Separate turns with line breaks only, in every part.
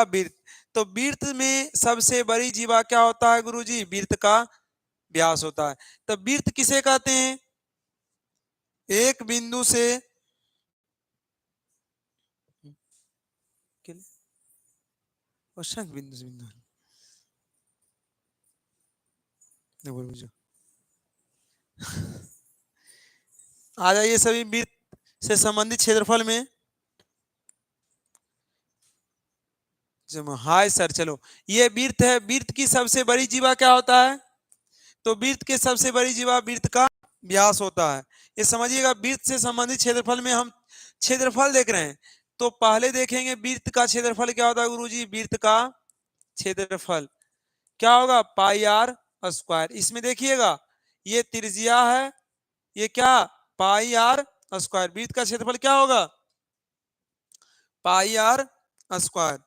वृत्त। तो वृत्त में सबसे बड़ी जीवा क्या होता है गुरुजी? वृत्त का व्यास होता है। तो वृत्त किसे कहते हैं? एक बिंदु से बिंदु से बिंदु आ जाइए सभी वृत्त से संबंधित क्षेत्रफल में। हाय सर, चलो ये वृत्त है। वृत्त की सबसे बड़ी जीवा क्या होता है? तो वृत्त के सबसे बड़ी जीवा वृत्त का व्यास होता है। ये समझिएगा, वृत्त से संबंधित क्षेत्रफल में हम क्षेत्रफल देख रहे हैं। तो पहले देखेंगे वृत्त का क्षेत्रफल क्या होता है गुरुजी? वृत्त का क्षेत्रफल क्या होगा? Pi are square. इसमें देखिएगा ये त्रिज्या है, ये क्या? पाई आर स्क्वायर। वृत्त का क्षेत्रफल क्या होगा? Pi are square.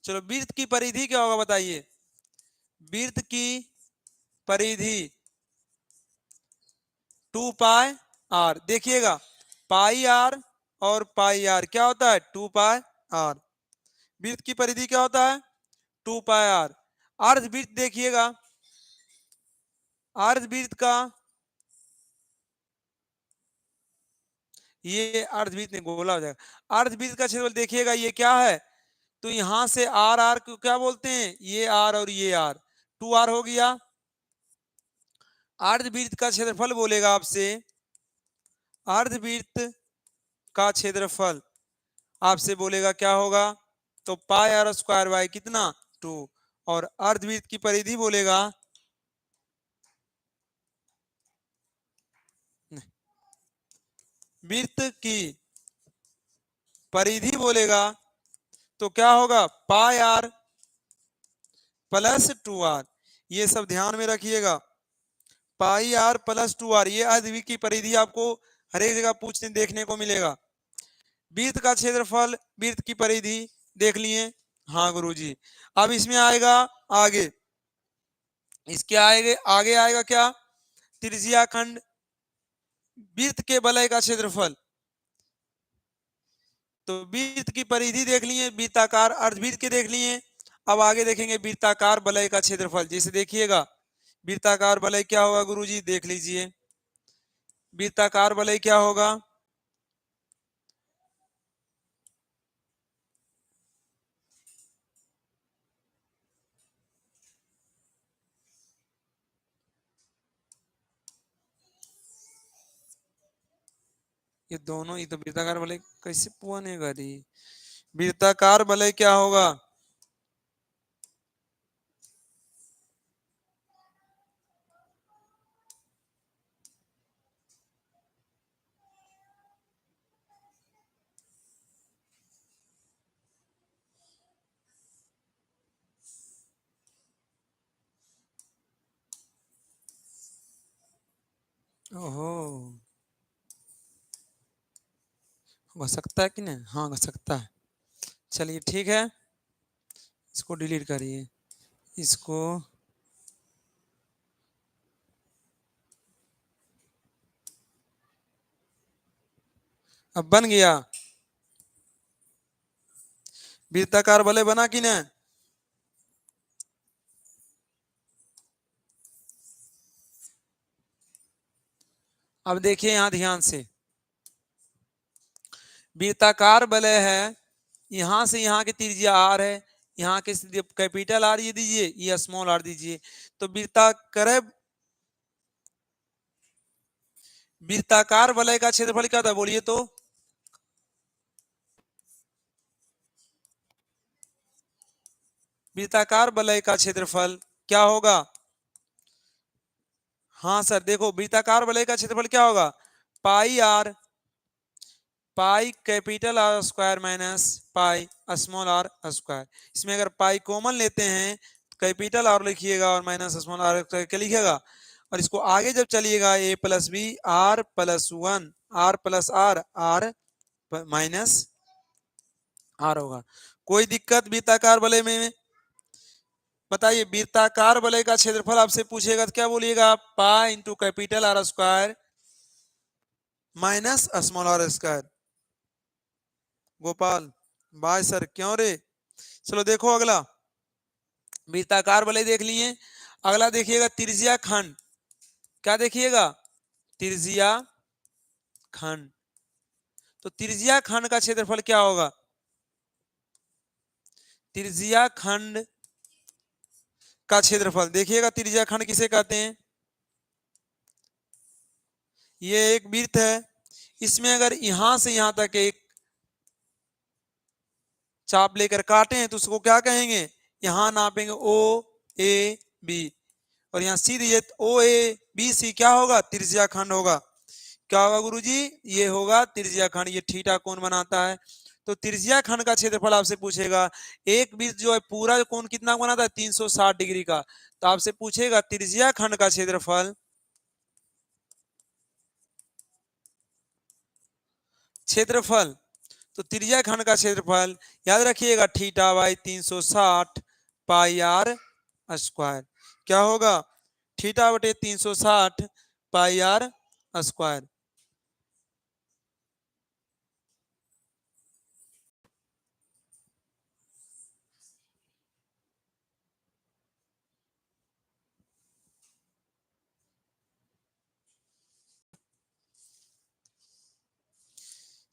चलो वृत्त की परिधि क्या होगा बताइए? वृत्त की परिधि 2 पाई आर। देखिएगा पाई आर और पाई आर क्या होता है? 2 पाई आर। वृत्त की परिधि क्या होता है? 2 पाई आर। अर्धवृत्त देखिएगा, अर्धवृत्त का ये अर्धवृत्त में गोला हो जाएगा। अर्धवृत्त का क्षेत्रफल देखिएगा ये क्या है? तो यहां से आर, आर को क्या बोलते हैं? ये आर और ये आर, 2 आर हो गया। अर्धवृत्त का क्षेत्रफल बोलेगा आपसे, अर्धवृत्त का क्षेत्रफल आपसे बोलेगा क्या होगा? तो पाई आर स्क्वायर बाय कितना? 2। और अर्धवृत्त की परिधि बोलेगा, वृत्त की परिधि बोलेगा तो क्या होगा? Pi are plus 2 are. ये सब ध्यान में रखिएगा, पाई आर प्लस 2 आर। ये अर्धवृत्त की परिधि आपको हर एक जगह पूछने देखने को मिलेगा। वृत्त का क्षेत्रफल, वृत्त की परिधि देख लिए। हाँ गुरुजी, अब इसमें आएगा आगे, इसके आएगा आगे आएगा क्या? त्रिज्या खंड। वृत्त के वलय का क्षेत्रफल, तो वृत्त की परिधि देख लिए, वृत्ताकार अर्धवृत्त के देख लिए। अब आगे देखेंगे वृत्ताकार वलय का क्षेत्रफल। जैसे देखिएगा वृत्ताकार वलय क्या होगा गुरुजी? देख लीजिए वृत्ताकार वलय क्या होगा? ये दोनों ही तो वृत्ताकार वलय कैसे बनेगा रे? वृत्ताकार वलय क्या होगा? ओहो, हो सकता है कि नहीं? हाँ हो सकता है। चलिए ठीक है, इसको डिलीट करिए, इसको अब बन गया। वृत्ताकार वलय बना कि नहीं? अब देखिए यहां ध्यान से, वृत्ताकार वलय है, यहां से यहां की त्रिज्या आर है, यहाँ के कैपिटल आर ये दीजिए, ये स्मॉल आर दीजिए। तो वृत्ताकार वलय का क्षेत्रफल क्या था बोलिए तो? वृत्ताकार वलय का क्षेत्रफल क्या होगा? हाँ सर देखो, वृत्ताकार वलय का क्षेत्रफल क्या होगा? Pi r, pi capital are square minus pi small are square. इसमें अगर पाई कॉमन लेते हैं तो कैपिटल आर लिखिएगा और माइनस स्मॉल आर क्या लिखिएगा, और इसको आगे जब चलिएगा a plus b r plus 1 r plus r r minus r होगा। कोई दिक्कत वृत्ताकार वलय में? बताइए वृत्ताकार वलय का क्षेत्रफल आपसे पूछेगा तो क्या बोलिएगा? Pi into capital are square minus small are square. Gopal bye sir, क्यों रे? चलो देखो अगला, वृत्ताकार वलय देख लिए। अगला देखिएगा त्रिज्या खंड। क्या देखिएगा? त्रिज्या खंड। तो त्रिज्या खंड का क्षेत्रफल क्या होगा? त्रिज्या खंड का क्षेत्रफल देखिएगा, त्रिज्या खंड किसे कहते हैं? ये एक वृत्त है, इसमें अगर यहां से यहां तक एक चाप लेकर काटे हैं तो उसको क्या कहेंगे? यहां नापेंगे ओ ए बी, और यहाँ सीधी ये ओ ए बी सी क्या होगा? त्रिज्या खंड होगा। क्या होगा गुरुजी? ये होगा त्रिज्या खंड। ये थीटा कोण बनाता है। तो त्रिज्या खंड का क्षेत्रफल आपसे पूछेगा। एक वृत्त जो है पूरा कोण कितना बनाता है? 360 डिग्री का। तो आपसे पूछेगा त्रिज्या खंड का क्षेत्रफल, क्षेत्रफल। तो त्रिज्या खंड का क्षेत्रफल याद रखिएगा, theta by 360 pi are square. क्या होगा? थीटा बटे 360 पाई आर स्क्वायर।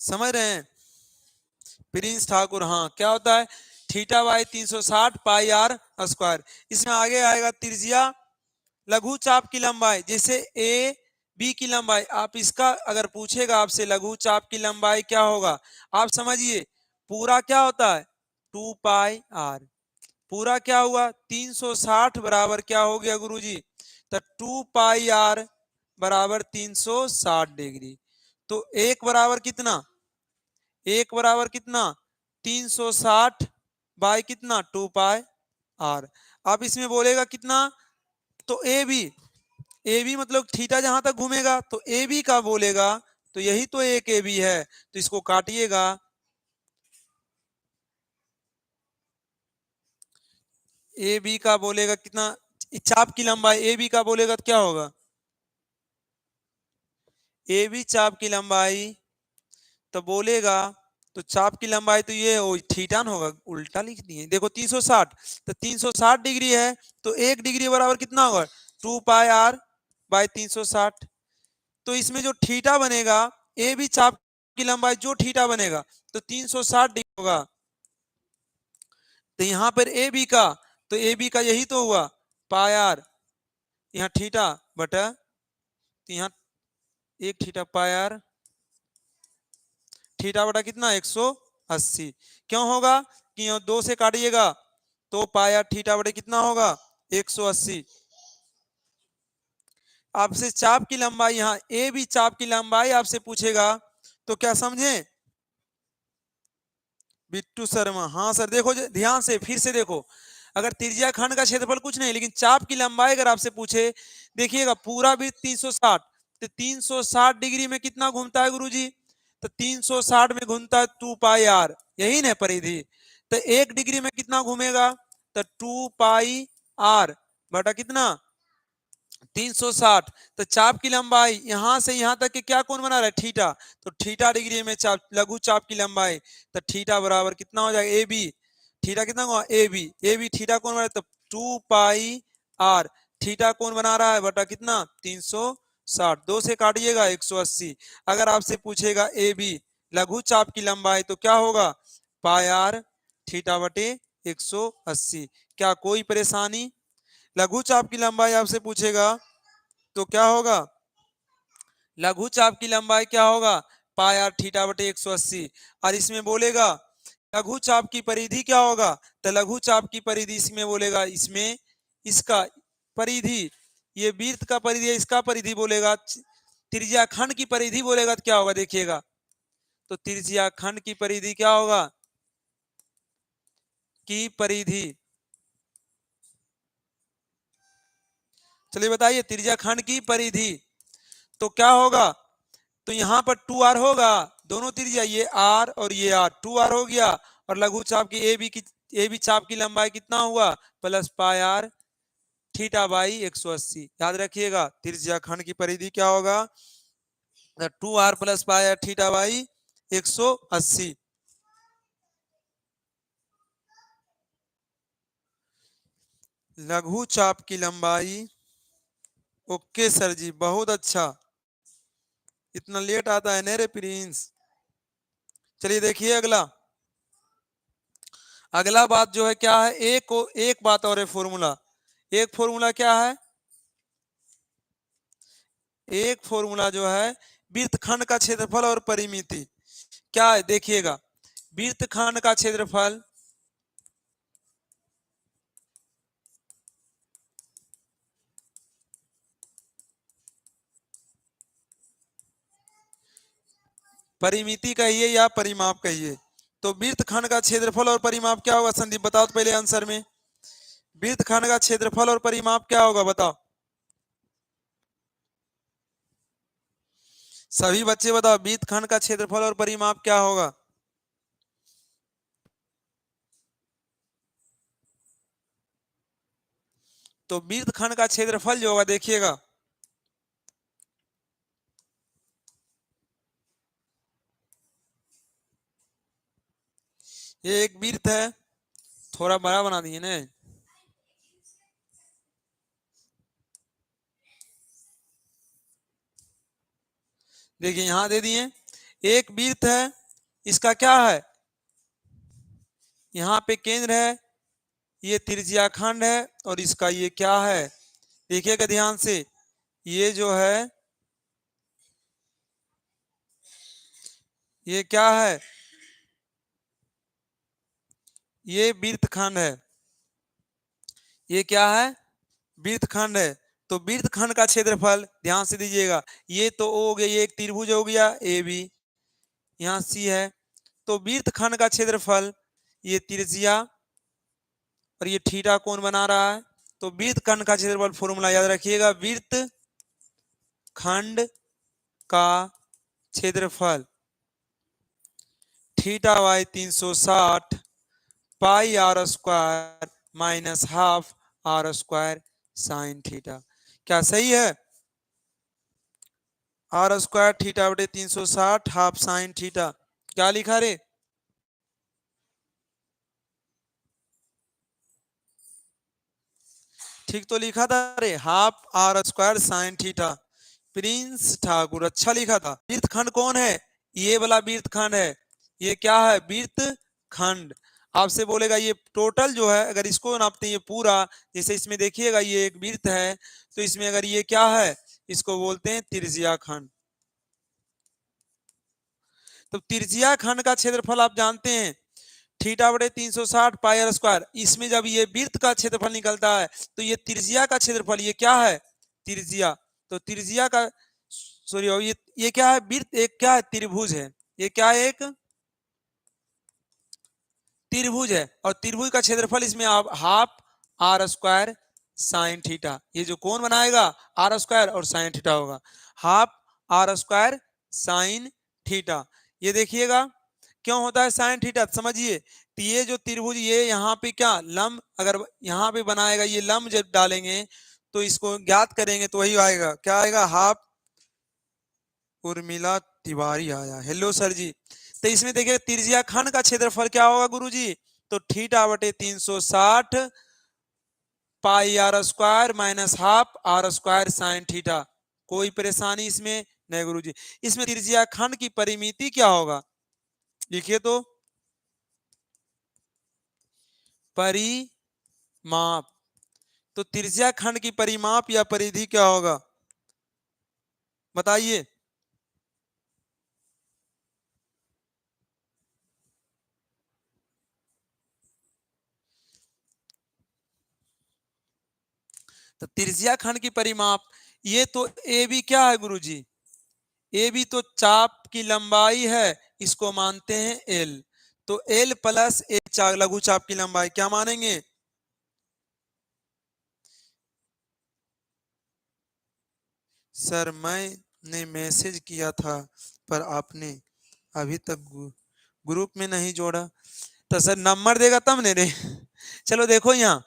समझ रहे हैं प्रिंस ठाकुर? हाँ, क्या होता है? Theta by 360 pi are square. इसमें आगे आएगा त्रिज्या लघु चाप की लंबाई, जैसे ए बी की लंबाई। आप इसका अगर पूछेगा आपसे लघु चाप की लंबाई क्या होगा, आप समझिए पूरा क्या होता है? 2 पाई आर। पूरा क्या हुआ? 360 बराबर क्या हो गया गुरुजी? तो 2 पाई आर बराबर 360 डिग्री। तो एक बराबर कितना? एक बराबर कितना? 360 बाई कितना? 2 पाई आर। अब इसमें बोलेगा कितना? तो ए बी मतलब थीटा जहां तक घूमेगा तो ए बी का बोलेगा, तो यही तो एक ए बी है, तो इसको काटिएगा। ए बी का बोलेगा कितना? चाप की लंबाई ए बी का बोलेगा तो क्या होगा? ए बी चाप की लंबाई तो बोलेगा, तो चाप की लंबाई तो ये थीटा ना होगा, उल्टा लिख दिए। देखो 360, तो 360 डिग्री है, तो एक डिग्री बराबर कितना होगा? 2 पाई आर बाई 360। तो इसमें जो थीटा बनेगा, ए बी चाप की लंबाई जो थीटा बनेगा तो 360 डिग्री होगा। तो यहाँ पर ए बी का, तो ए बी का यही तो हुआ पाई आर, यहाँ थीटा बटा, तो यहाँ एक थीटा पाई आर, थीटा बटा कितना? 180। क्यों होगा? कि यहाँ 2 से काटिएगा तो पाई आर थीटा बटे कितना होगा? 180। आपसे चाप की लंबाई, यहाँ ए बी चाप की लंबाई आपसे पूछेगा, तो क्या समझे? बिट्टू शर्मा, हाँ सर। देखो ध्यान से फिर से देखो, अगर त्रिज्या खंड का क्षेत्रफल कुछ नहीं लेकिन चाप की लंबाई अगर आपसे पूछे, देखिएगा पूरा भी 360, तो 360 डिग्री में कितना घूमता है गुरुजी? तो 360 में घूमता है 2 पाई आर, यही ना परिधि। तो एक डिग्री में कितना घूमेगा? तो 2 पाई आर बटा कितना? 360। तो चाप की लंबाई यहां से यहां तक के क्या कोण बना रहा है? थीटा। तो थीटा डिग्री में चाप, लघु चाप की लंबाई, तो थीटा बराबर कितना हो जाएगा? ए बी। थीटा कितना हुआ? A B. A B theta कोण बना रहा है तो 2 पाई आर, थीटा कोण बना रहा है बटा कितना? 360। 2 से काटिएगा 180। अगर आपसे पूछेगा ए बी लघु चाप की लंबाई तो क्या होगा? पाई आर थीटा बटे 180। क्या कोई परेशानी? लघु चाप की लंबाई आपसे पूछेगा तो क्या होगा? लघु चाप की लंबाई क्या होगा? पाई आर थीटा बटे 180। और इसमें बोलेगा लघु चाप की परिधि क्या होगा? तो लघु चाप की परिधि इसमें बोलेगा, इसमें इसका परिधि, ये वृत्त का परिधि है, इसका परिधि बोलेगा। त्रिज्या खंड की परिधि बोलेगा तो क्या होगा? देखिएगा, तो त्रिज्या खंड की परिधि क्या होगा? की परिधि, चलिए बताइए, त्रिज्या खंड की परिधि तो क्या होगा? तो यहाँ पर 2r होगा, दोनों त्रिज्या ये r और ये r, 2r हो गया। और लघु चाप की ए बी चाप की लंबाई कितना हुआ? Plus pi R theta by 180। याद रखिएगा त्रिज्या खंड की परिधि क्या होगा? 2r plus pi R theta by 180। लघु चाप की लंबाई, ओके सर जी, बहुत अच्छा। इतना लेट आता है ना रे प्रिंस। चलिए देखिए अगला। अगला बात जो है क्या है, एक बात और है फॉर्मूला। एक फॉर्मूला क्या है, एक फॉर्मूला जो है वृत्तखंड का क्षेत्रफल और परिमिति क्या है, देखिएगा। वृत्तखंड का क्षेत्रफल परिमिति कहिए या परिमाप कहिए, तो वृत्तखंड का क्षेत्रफल और परिमाप क्या होगा संदीप, बताओ तो पहले आंसर में। वृत्तखंड का क्षेत्रफल और परिमाप क्या होगा बताओ, सभी बच्चे बताओ, वृत्तखंड का क्षेत्रफल और परिमाप क्या होगा। तो वृत्तखंड का क्षेत्रफल जो होगा, देखिएगा, ये एक वृत्त है, थोड़ा बड़ा बना दिए ना। देखिए यहां दे दिए, एक वृत्त है, इसका क्या है, यहाँ पे केंद्र है, ये त्रिज्याखंड है, और इसका ये क्या है, देखिएगा ध्यान से, ये जो है ये क्या है, ये वृत्तखंड है, ये क्या है, वृत्तखंड है। तो वृत्तखंड का क्षेत्रफल ध्यान से दीजिएगा, ये तो ओ हो गया, ये एक त्रिभुज हो गया ए बी, यहाँ सी है। तो वृत्तखंड का क्षेत्रफल, ये त्रिज्या और ये थीटा कोण बना रहा है। तो वृत्तखंड का क्षेत्रफल फॉर्मूला याद रखिएगा, वृत्तखंड का क्षेत्रफल theta by 360 pi are square minus half are square sine theta. क्या सही है, आर स्क्वायर थीटा बटे 360 हाफ साइन थीटा, क्या लिखा रे, ठीक तो लिखा था रे, half are square sine theta. Prince Thakur अच्छा लिखा था। वृत्तखंड कौन है, ये वाला वृत्तखंड है, ये क्या है, वृत्तखंड। आपसे बोलेगा ये टोटल जो है, अगर इसको नापते हैं ये पूरा, जैसे इसमें देखिएगा ये एक वृत्त है, तो इसमें अगर ये क्या है, इसको बोलते हैं त्रिज्याखंड। तो त्रिज्याखंड का क्षेत्रफल आप जानते हैं, थीटा बटे 360 पाई आर स्क्वायर। इसमें जब ये वृत्त का क्षेत्रफल निकलता है, तो ये त्रिज्या का क्षेत्रफल, ये क्या है, त्रिज्या। तो त्रिज्या का, सॉरी, ये क्या है, वृत्त एक क्या है, त्रिभुज है, ये क्या है, एक त्रिभुज है, और त्रिभुज का क्षेत्रफल इसमें आप half are square sine theta, ये जो कौन बनाएगा, आर स्क्वायर और साइन थीटा होगा, half are square sine theta. ये देखिएगा क्यों होता है साइन थीटा, समझिए। तो ये जो त्रिभुज, ये यहाँ पे क्या लंब, अगर यहाँ पे बनाएगा, ये लंब जब डालेंगे तो इसको ज्ञात करेंगे, तो वही आएगा, क्या आएगा, हाफ। उर्मिला तिवारी आया, हेलो सर जी। तो इसमें देखिए त्रिज्याखंड का क्षेत्रफल क्या होगा गुरुजी, तो थीटा बटे 360 pi are square minus half are square sine theta. कोई परेशानी इसमें नहीं गुरुजी। इसमें त्रिज्याखंड की परिमिति क्या होगा, लिखिए तो, परिमाप। तो त्रिज्याखंड की परिमाप या परिधि क्या होगा, बताइए। तो त्रिज्याखंड की परिमाप, ये तो ए बी क्या है गुरुजी, ए बी तो चाप की लंबाई है, इसको मानते हैं एल। तो एल प्लस ए लघु चाप की लंबाई क्या मानेंगे, सर मैंने मैसेज किया था पर आपने अभी तक ग्रुप में नहीं जोड़ा। तो सर नंबर देगा तब ने रे। चलो देखो यहाँ,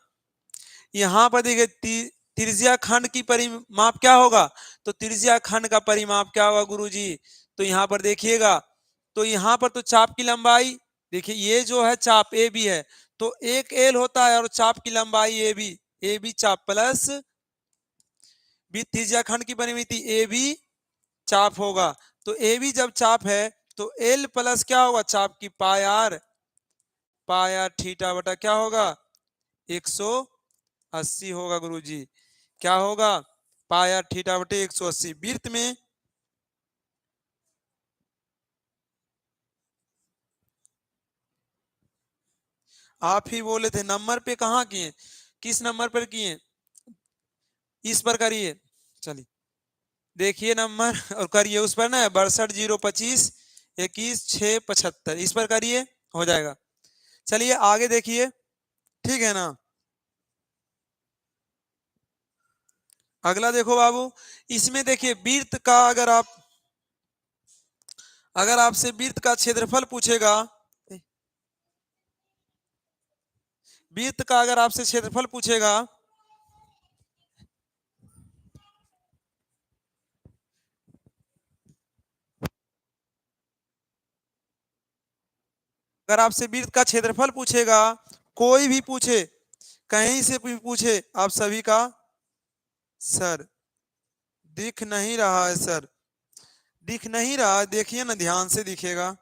यहाँ पर देखिए त्रिज्या खंड की परिमाप क्या होगा, तो त्रिज्या खंड का परिमाप क्या होगा गुरुजी? तो यहाँ पर देखिएगा, तो यहाँ पर तो चाप की लंबाई, देखिए ये जो है चाप ए बी है, तो एक एल होता है और चाप की लंबाई ए बी चाप प्लस बी त्रिज्या खंड की परिमिति ए बी चाप होगा। तो ए बी जब चाप है तो एल प्लस क्या होगा? चाप की पाई आर थीटा बटा क्या होगा? 180 होगा गुरुजी। क्या होगा? पाई आर थीटा बटे 180। वृत्त में आप ही बोले थे नंबर पे, कहाँ किए? किस नंबर पर किए? इस पर करिए। चलिए देखिए नंबर और करिए उस पर ना, 62, 025, 21, 6, 75 इस पर करिए, हो जाएगा। चलिए आगे देखिए, ठीक है ना। अगला देखो बाबू, इसमें देखिए वृत्त का अगर आपसे वृत्त का क्षेत्रफल पूछेगा, वृत्त का अगर आपसे क्षेत्रफल पूछेगा, अगर आपसे वृत्त का क्षेत्रफल पूछेगा, कोई भी पूछे, कहीं से भी पूछे, आप सभी का सर दिख नहीं रहा है, सर दिख नहीं रहा है, देखिए ना ध्यान से दिखेगा।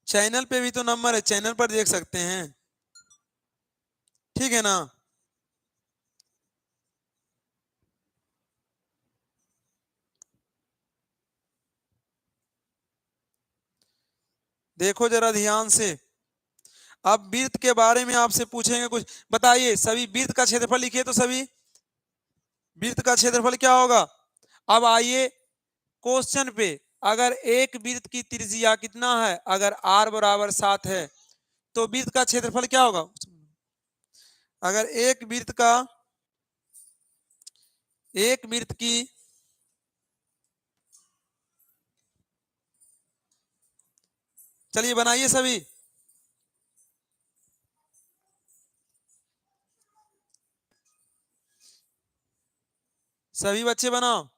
चैनल पे भी तो नंबर है, चैनल पर देख सकते हैं, ठीक है ना। देखो जरा ध्यान से। अब वृत्त के बारे में आपसे पूछेंगे कुछ, बताइए सभी वृत्त का क्षेत्रफल लिखिए, तो सभी वृत्त का क्षेत्रफल क्या होगा? अब आइए क्वेश्चन पे, अगर एक वृत्त की त्रिज्या कितना है, अगर r बराबर 7 है तो वृत्त का क्षेत्रफल क्या होगा? अगर एक वृत्त की चलिए बनाइए सभी, सभी बच्चे बनाओ।